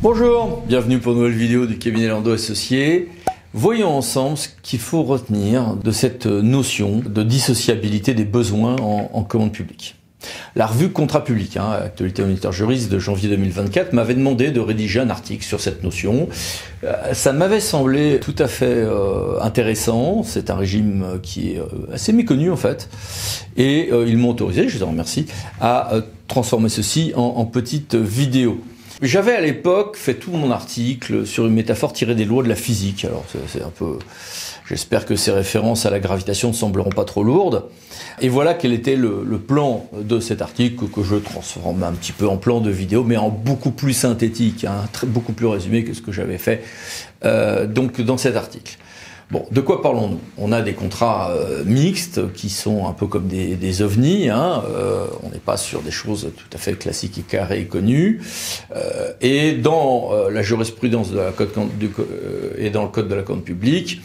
Bonjour, bienvenue pour une nouvelle vidéo du cabinet Landau Associés. Voyons ensemble ce qu'il faut retenir de cette notion de dissociabilité des besoins en commande publique. La revue Contrat public, Actualité unitaire juriste de janvier 2024, m'avait demandé de rédiger un article sur cette notion. Ça m'avait semblé tout à fait intéressant. C'est un régime qui est assez méconnu en fait. Et ils m'ont autorisé, je les en remercie, à transformer ceci en petite vidéo. J'avais à l'époque fait tout mon article sur une métaphore tirée des lois de la physique. Alors c'est un peu... J'espère que ces références à la gravitation ne sembleront pas trop lourdes. Et voilà quel était le plan de cet article que je transforme un petit peu en plan de vidéo, mais en beaucoup plus synthétique, beaucoup plus résumé que ce que j'avais fait donc dans cet article. Bon, de quoi parlons-nous? On a des contrats mixtes qui sont un peu comme des ovnis. On n'est pas sur des choses tout à fait classiques et carrées et connues. Et dans la jurisprudence de la et dans le code de la commande publique,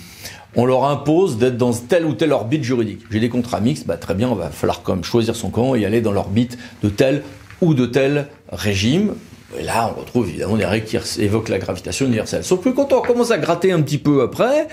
on leur impose d'être dans telle ou telle orbite juridique. J'ai des contrats mixtes, très bien, il va falloir quand même choisir son camp et aller dans l'orbite de tel ou de tel régime. Et là, on retrouve évidemment des règles qui évoquent la gravitation universelle. Sauf que quand on commence à gratter un petit peu après,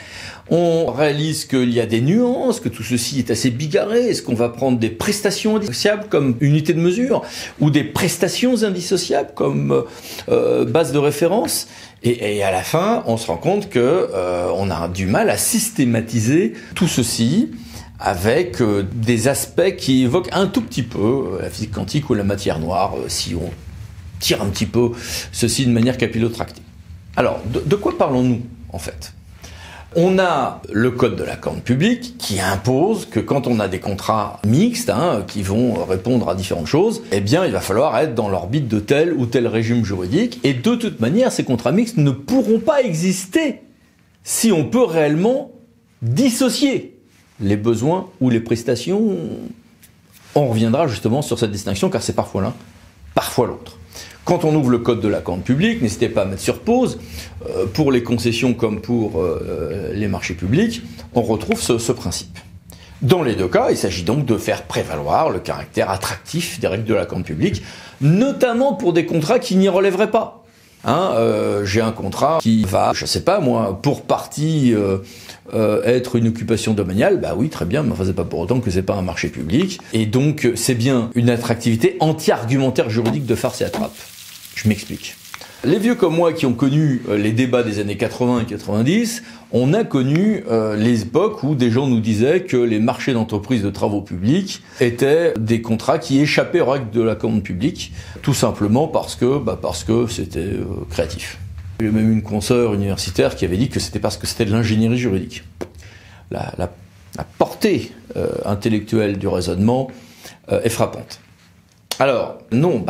on réalise qu'il y a des nuances, que tout ceci est assez bigarré. Est-ce qu'on va prendre des prestations indissociables comme unité de mesure ou des prestations indissociables comme base de référence? Et à la fin, on se rend compte que on a du mal à systématiser tout ceci avec des aspects qui évoquent un tout petit peu la physique quantique ou la matière noire, si on tire un petit peu ceci de manière capillotractée. Alors, de quoi parlons-nous en fait? On a le code de la commande publique qui impose que quand on a des contrats mixtes qui vont répondre à différentes choses, eh bien il va falloir être dans l'orbite de tel ou tel régime juridique. Et de toute manière, ces contrats mixtes ne pourront pas exister si on peut réellement dissocier les besoins ou les prestations. On reviendra justement sur cette distinction car c'est parfois l'un, parfois l'autre. Quand on ouvre le code de la commande publique, n'hésitez pas à mettre sur pause, pour les concessions comme pour les marchés publics, on retrouve ce principe. Dans les deux cas, il s'agit donc de faire prévaloir le caractère attractif des règles de la commande publique, notamment pour des contrats qui n'y relèveraient pas. J'ai un contrat qui va, je sais pas moi, pour partie être une occupation domaniale, oui très bien, mais enfin c'est pas pour autant que c'est pas un marché public, et donc c'est bien une attractivité anti-argumentaire juridique de farce et attrape. Je m'explique. Les vieux comme moi qui ont connu les débats des années 80 et 90, on a connu les époques où des gens nous disaient que les marchés d'entreprise de travaux publics étaient des contrats qui échappaient aux règles de la commande publique, tout simplement parce que c'était créatif. J'ai même une consoeur universitaire qui avait dit que c'était parce que c'était de l'ingénierie juridique. La portée intellectuelle du raisonnement est frappante. Alors, non.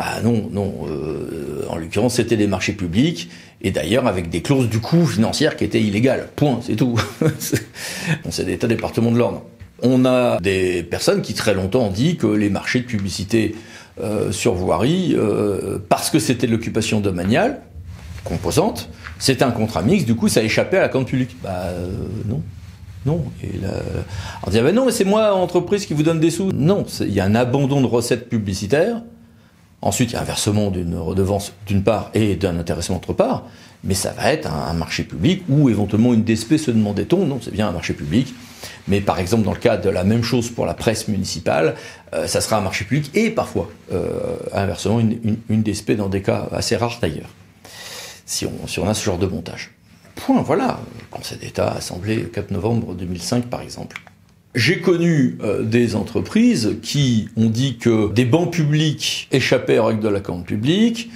En l'occurrence, c'était des marchés publics, et d'ailleurs avec des clauses du coup financières qui étaient illégales. Point, c'est tout. C'est des tas départements de l'ordre. On a des personnes qui très longtemps ont dit que les marchés de publicité sur voirie, parce que c'était de l'occupation domaniale, composante, c'était un contrat mixte, du coup ça échappait à la commande publique. Non. Non. Et là, on dit non, mais c'est moi, entreprise, qui vous donne des sous. Non, il y a un abandon de recettes publicitaires. Ensuite, il y a un versement d'une redevance d'une part et d'un intéressement d'autre part. Mais ça va être un marché public ou éventuellement une DSP, se demandait-on. Non, c'est bien un marché public. Mais par exemple, dans le cas de la même chose pour la presse municipale, ça sera un marché public et parfois, inversement, une DSP dans des cas assez rares d'ailleurs. Si on a ce genre de montage. Point, voilà, Conseil d'État, Assemblée, 4 novembre 2005 par exemple. J'ai connu des entreprises qui ont dit que des bancs publics échappaient aux règles de la commande publique,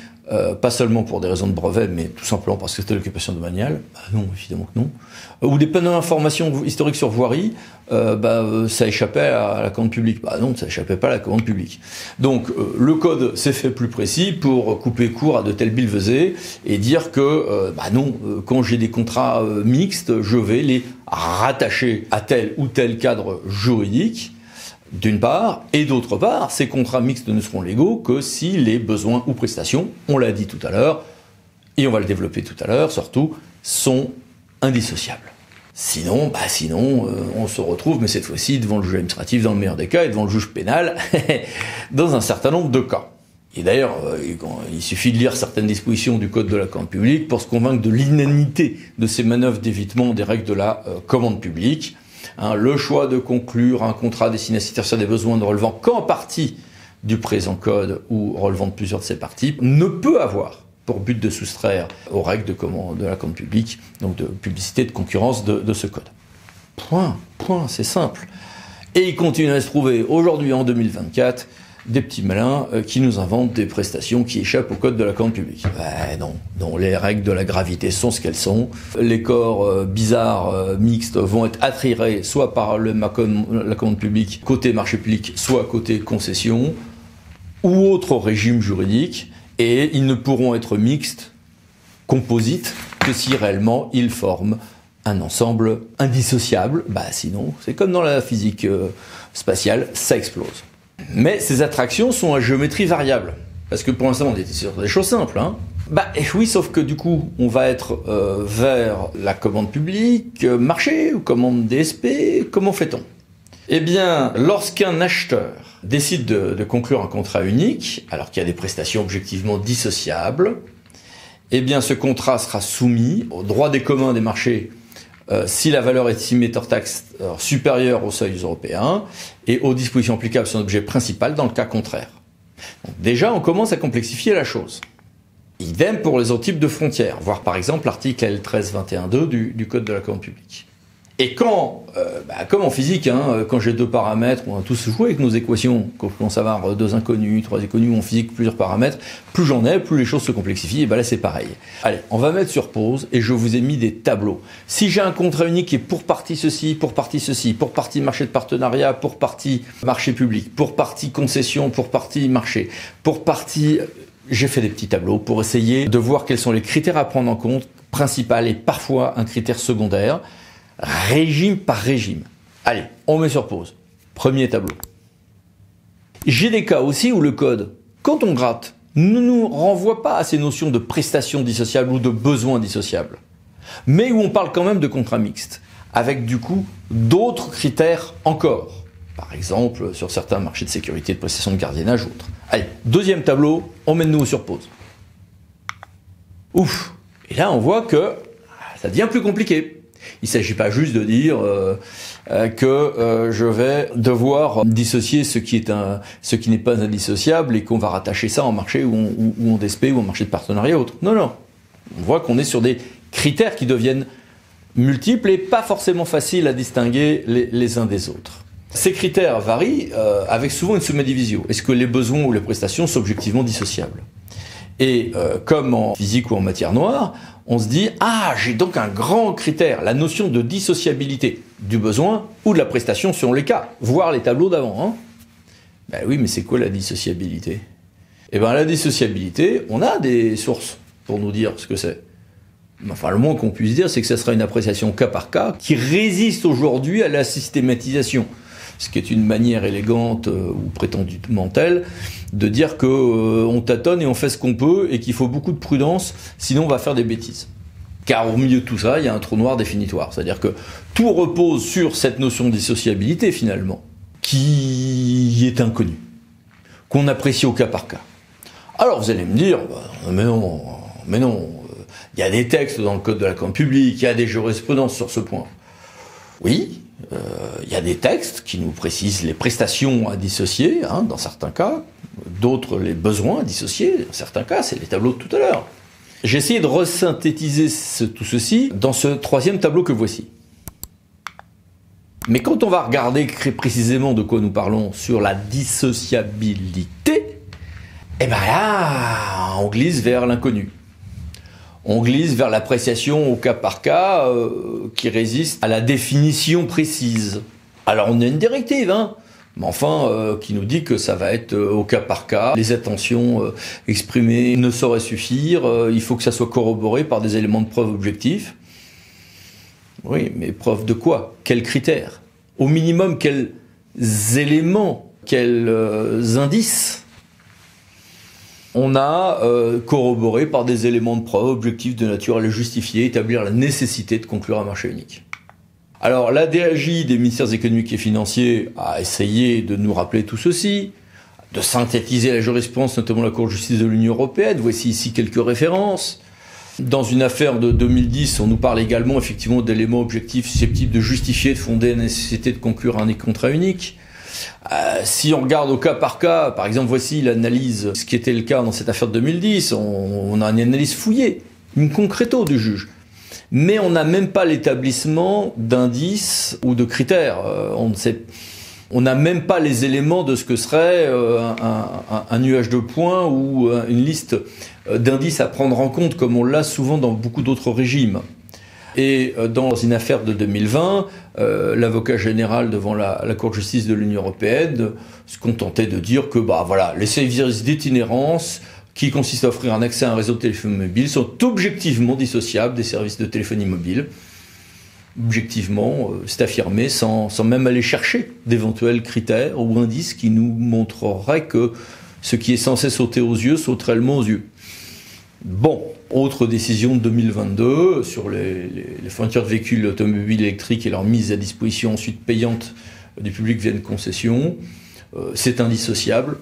pas seulement pour des raisons de brevet, mais tout simplement parce que c'était l'occupation domaniale. Non, évidemment que non. Ou des panneaux d'information historiques sur voirie, ça échappait à la commande publique. Non, ça échappait pas à la commande publique. Donc le code s'est fait plus précis pour couper court à de telles billevesées et dire que non, quand j'ai des contrats mixtes, je vais les rattacher à tel ou tel cadre juridique. D'une part, et d'autre part, ces contrats mixtes ne seront légaux que si les besoins ou prestations, on l'a dit tout à l'heure, et on va le développer tout à l'heure, surtout, sont indissociables. Sinon, on se retrouve, mais cette fois-ci, devant le juge administratif dans le meilleur des cas, et devant le juge pénal dans un certain nombre de cas. Et d'ailleurs, il suffit de lire certaines dispositions du Code de la commande publique pour se convaincre de l'inanité de ces manœuvres d'évitement des règles de la commande publique. Le choix de conclure un contrat destiné à satisfaire des besoins ne relevant qu'en partie du présent code ou relevant de plusieurs de ses parties ne peut avoir pour but de soustraire aux règles de la commande publique, donc de publicité, de concurrence de ce code. Point, c'est simple. Et il continue à se trouver aujourd'hui en 2024 des petits malins qui nous inventent des prestations qui échappent au code de la commande publique. Non, les règles de la gravité sont ce qu'elles sont. Les corps bizarres, mixtes, vont être attirés soit par la commande publique côté marché public, soit côté concession, ou autre régime juridique, et ils ne pourront être mixtes, composites, que si réellement ils forment un ensemble indissociable. Sinon, c'est comme dans la physique spatiale, ça explose. Mais ces attractions sont à géométrie variable. Parce que pour l'instant, on était sur des choses simples. Oui, sauf que du coup, on va être vers la commande publique, marché ou commande DSP. Comment fait-on? Eh bien, lorsqu'un acheteur décide de conclure un contrat unique, alors qu'il y a des prestations objectivement dissociables, eh bien, ce contrat sera soumis au droit des communs des marchés si la valeur estimée hors taxe supérieure aux seuils européens et aux dispositions applicables à son objet principal dans le cas contraire. Donc déjà, on commence à complexifier la chose. Idem pour les autres types de frontières, voire par exemple l'article L1321.2 du Code de la commande publique. Et quand, comme en physique, quand j'ai deux paramètres, on a tous joué avec nos équations, quand on commence à avoir deux inconnus, trois inconnus, ou en physique plusieurs paramètres, plus j'en ai, plus les choses se complexifient, et là c'est pareil. Allez, on va mettre sur pause, et je vous ai mis des tableaux. Si j'ai un contrat unique qui est pour partie ceci, pour partie marché de partenariat, pour partie marché public, pour partie concession, pour partie marché, pour partie... J'ai fait des petits tableaux pour essayer de voir quels sont les critères à prendre en compte, principal et parfois un critère secondaire, régime par régime. Allez, on met sur pause. Premier tableau. J'ai des cas aussi où le code, quand on gratte, ne nous renvoie pas à ces notions de prestations dissociables ou de besoins dissociables, mais où on parle quand même de contrat mixte, avec du coup d'autres critères encore. Par exemple, sur certains marchés de sécurité, de prestations de gardiennage ou autres. Allez, deuxième tableau, on met de nouveau sur pause. Ouf. Et là, on voit que ça devient plus compliqué. Il ne s'agit pas juste de dire que je vais devoir dissocier ce qui n'est pas indissociable et qu'on va rattacher ça en marché ou en DSP ou en marché de partenariat ou autre. Non. On voit qu'on est sur des critères qui deviennent multiples et pas forcément faciles à distinguer les uns des autres. Ces critères varient avec souvent une sous-division. Est-ce que les besoins ou les prestations sont objectivement dissociables? Et comme en physique ou en matière noire, on se dit « Ah, j'ai donc un grand critère, la notion de dissociabilité du besoin ou de la prestation selon les cas, voire les tableaux d'avant. » Oui, mais c'est quoi la dissociabilité? Eh bien, la dissociabilité, on a des sources pour nous dire ce que c'est. Enfin, le moins qu'on puisse dire, c'est que ça sera une appréciation cas par cas qui résiste aujourd'hui à la systématisation. Ce qui est une manière élégante ou prétendument telle de dire que on tâtonne et on fait ce qu'on peut et qu'il faut beaucoup de prudence, sinon on va faire des bêtises. Car au milieu de tout ça, il y a un trou noir définitoire. C'est-à-dire que tout repose sur cette notion de dissociabilité finalement, qui est inconnue, qu'on apprécie au cas par cas. Alors vous allez me dire, mais non, il y a des textes dans le Code de la commande publique, il y a des jurisprudences sur ce point. Oui, il y a des textes qui nous précisent les prestations à dissocier, dans certains cas, d'autres les besoins à dissocier, dans certains cas, c'est les tableaux de tout à l'heure. J'ai essayé de resynthétiser tout ceci dans ce troisième tableau que voici. Mais quand on va regarder précisément de quoi nous parlons sur la dissociabilité, là, on glisse vers l'inconnu. On glisse vers l'appréciation au cas par cas qui résiste à la définition précise. Alors on a une directive, mais enfin qui nous dit que ça va être au cas par cas. Les intentions exprimées ne sauraient suffire, il faut que ça soit corroboré par des éléments de preuve objectifs. Oui, mais preuve de quoi? Quels critères? Au minimum, quels éléments? Quels indices? On a corroboré par des éléments de preuve objectifs de nature à le justifier, établir la nécessité de conclure un marché unique. Alors la DAJ des ministères économiques et financiers a essayé de nous rappeler tout ceci, de synthétiser la jurisprudence, notamment la Cour de justice de l'Union européenne. Voici ici quelques références. Dans une affaire de 2010, on nous parle également effectivement d'éléments objectifs susceptibles de justifier, de fonder la nécessité de conclure un contrat unique. Si on regarde au cas par cas, par exemple, voici l'analyse, ce qui était le cas dans cette affaire de 2010, on a une analyse fouillée, une concreto du juge. Mais on n'a même pas l'établissement d'indices ou de critères. On n'a même pas les éléments de ce que serait un nuage de points ou une liste d'indices à prendre en compte, comme on l'a souvent dans beaucoup d'autres régimes. Et dans une affaire de 2020, l'avocat général devant la Cour de justice de l'Union européenne se contentait de dire que voilà, les services d'itinérance qui consistent à offrir un accès à un réseau de téléphonie mobile sont objectivement dissociables des services de téléphonie mobile. Objectivement, c'est affirmé sans même aller chercher d'éventuels critères ou indices qui nous montreraient que ce qui est censé sauter aux yeux saute réellement aux yeux. Bon, autre décision de 2022 sur les fournitures de véhicules automobiles électriques et leur mise à disposition ensuite payante du public via une concession. C'est indissociable.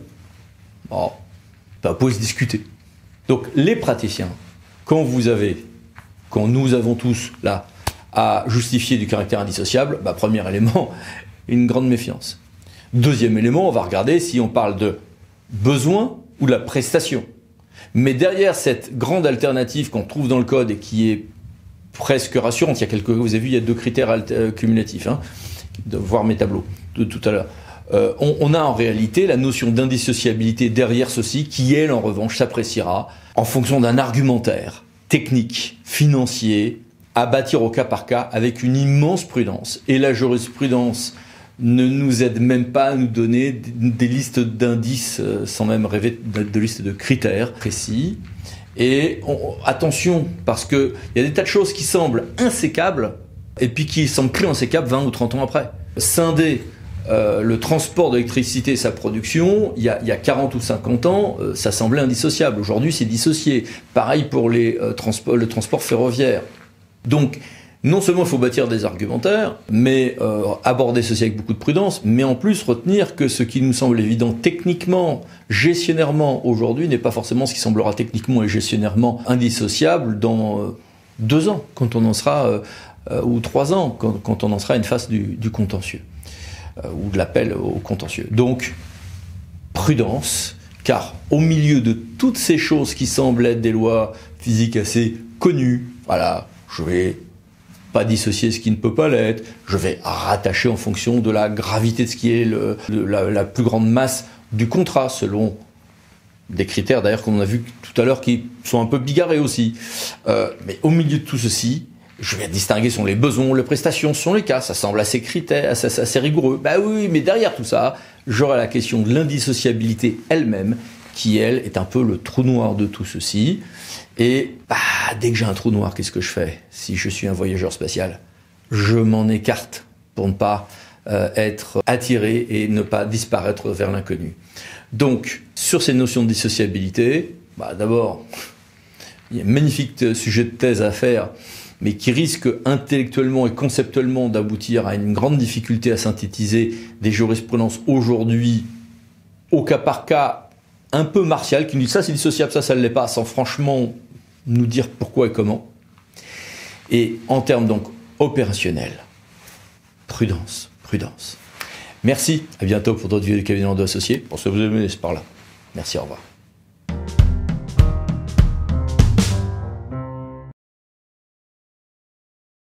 Bon, ça peut se discuter. Donc les praticiens, quand nous avons tous là à justifier du caractère indissociable, premier élément, une grande méfiance. Deuxième élément, on va regarder si on parle de besoin ou de la prestation. Mais derrière cette grande alternative qu'on trouve dans le code et qui est presque rassurante, vous avez vu, il y a deux critères cumulatifs, voir mes tableaux de tout à l'heure. On a en réalité la notion d'indissociabilité derrière ceci qui, elle, en revanche, s'appréciera en fonction d'un argumentaire technique, financier, à bâtir au cas par cas avec une immense prudence. Et la jurisprudence ne nous aide même pas à nous donner des listes d'indices sans même rêver de listes de critères précis. Et attention, parce qu'il y a des tas de choses qui semblent insécables et puis qui semblent plus insécables 20 ou 30 ans après. Scinder le transport d'électricité et sa production, il y a 40 ou 50 ans, ça semblait indissociable. Aujourd'hui, c'est dissocié. Pareil pour le transport ferroviaire. Donc, non seulement il faut bâtir des argumentaires, mais aborder ceci avec beaucoup de prudence, mais en plus retenir que ce qui nous semble évident techniquement, gestionnairement aujourd'hui, n'est pas forcément ce qui semblera techniquement et gestionnairement indissociable dans 2 ans, quand on en sera, ou 3 ans, quand on en sera à une phase du contentieux, ou de l'appel au contentieux. Donc, prudence, car au milieu de toutes ces choses qui semblent être des lois physiques assez connues, voilà, je vais pas dissocier ce qui ne peut pas l'être, je vais rattacher en fonction de la gravité de ce qui est la plus grande masse du contrat, selon des critères d'ailleurs qu'on a vu tout à l'heure qui sont un peu bigarrés aussi. Mais au milieu de tout ceci, je vais distinguer sur les besoins, les prestations, sur les cas, ça semble assez assez rigoureux. Oui, mais derrière tout ça, j'aurai la question de l'indissociabilité elle-même, qui elle est un peu le trou noir de tout ceci. Et dès que j'ai un trou noir, qu'est-ce que je fais? Si je suis un voyageur spatial, je m'en écarte pour ne pas être attiré et ne pas disparaître vers l'inconnu. Donc, sur ces notions de dissociabilité, d'abord, il y a un magnifique sujet de thèse à faire, mais qui risque intellectuellement et conceptuellement d'aboutir à une grande difficulté à synthétiser des jurisprudences aujourd'hui, au cas par cas, un peu martiales, qui nous disent ça c'est dissociable, ça ne l'est pas, sans franchement nous dire pourquoi et comment. Et en termes donc opérationnels, prudence. Merci, à bientôt pour d'autres vidéos du cabinet Landau Associés. Pour ce que vous aimez, c'est par là. Merci, au revoir.